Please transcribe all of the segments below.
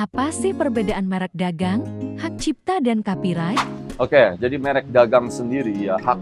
Apa sih perbedaan merek dagang, hak cipta, dan copyright? Oke, jadi merek dagang sendiri ya hak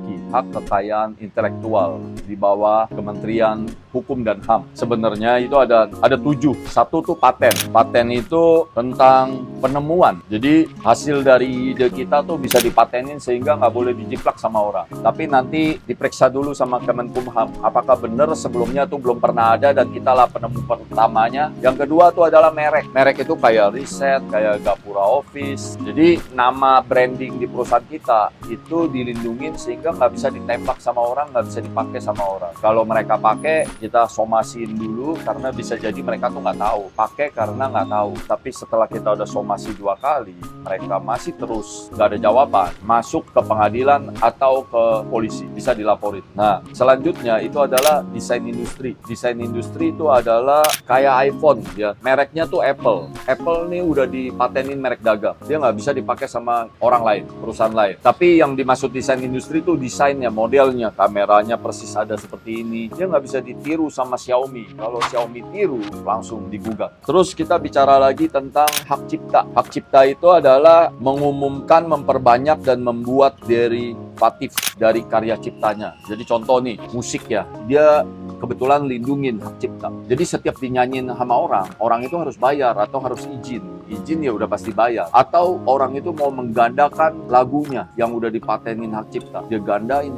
kekayaan intelektual di bawah Kementerian Hukum dan HAM. Sebenarnya itu ada 7. Satu tuh paten. Paten itu tentang penemuan. Jadi hasil dari ide kita tuh bisa dipatenin sehingga nggak boleh dijiplak sama orang. Tapi nanti diperiksa dulu sama Kemenkumham. Apakah benar sebelumnya tuh belum pernah ada dan kita lah penemu pertamanya. Yang kedua tuh adalah merek. Merek itu kayak riset, kayak Gapura Office. Jadi nama branding di perusahaan kita itu dilindungin sehingga nggak bisa ditembak sama orang, nggak bisa dipakai sama orang. Kalau mereka pakai, kita somasiin dulu karena bisa jadi mereka tuh nggak tahu. Pakai karena nggak tahu. Tapi setelah kita udah somasi 2 kali, mereka masih terus nggak ada jawaban, masuk ke pengadilan atau ke polisi, bisa dilaporin. Nah, selanjutnya itu adalah desain industri. Desain industri itu adalah kayak iPhone ya. Mereknya tuh Apple. Apple nih udah dipatenin merek dagang. Dia nggak bisa dipakai sama orang lain, perusahaan lain. Tapi yang dimaksud desain industri itu desainnya, modelnya, kameranya persis ada seperti ini. Dia nggak bisa ditiru sama Xiaomi. Kalau Xiaomi tiru, langsung digugat. Terus kita bicara lagi tentang hak cipta. Hak cipta itu adalah mengumumkan, memperbanyak, dan membuat derivatif dari karya ciptanya. Jadi contoh nih, musik ya, dia kebetulan lindungin hak cipta. Jadi setiap dinyanyiin sama orang itu harus bayar atau harus izin. Izin ya udah pasti bayar. Atau orang itu mau menggandakan lagunya yang udah dipatenin hak cipta. Dia gandain.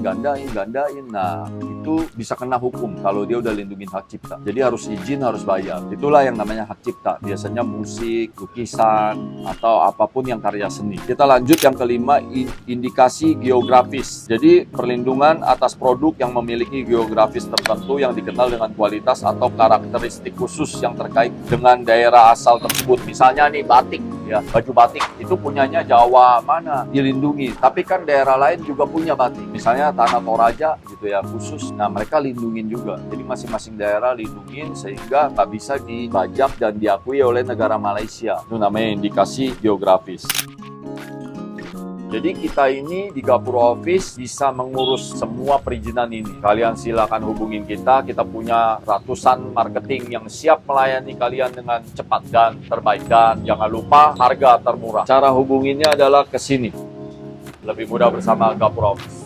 Nah, itu bisa kena hukum kalau dia udah lindungin hak cipta. Jadi harus izin, harus bayar. Itulah yang namanya hak cipta. Biasanya musik, lukisan, atau apapun yang karya seni. Kita lanjut yang kelima, indikasi geografis. Jadi perlindungan atas produk yang memiliki geografis tertentu yang dikenal dengan kualitas atau karakteristik khusus yang terkait dengan daerah asal tersebut. Misalnya nih batik ya, baju batik itu punyanya Jawa mana dilindungi, tapi kan daerah lain juga punya batik, misalnya Tanah Toraja gitu ya khusus. Nah, mereka lindungin juga. Jadi masing-masing daerah lindungin sehingga nggak bisa dibajak dan diakui oleh negara Malaysia. Itu namanya indikasi geografis. Jadi kita ini di Gapura Office bisa mengurus semua perizinan ini. Kalian silakan hubungin kita punya ratusan marketing yang siap melayani kalian dengan cepat dan terbaik. Dan jangan lupa harga termurah. Cara hubunginnya adalah ke sini. Lebih mudah bersama Gapura Office.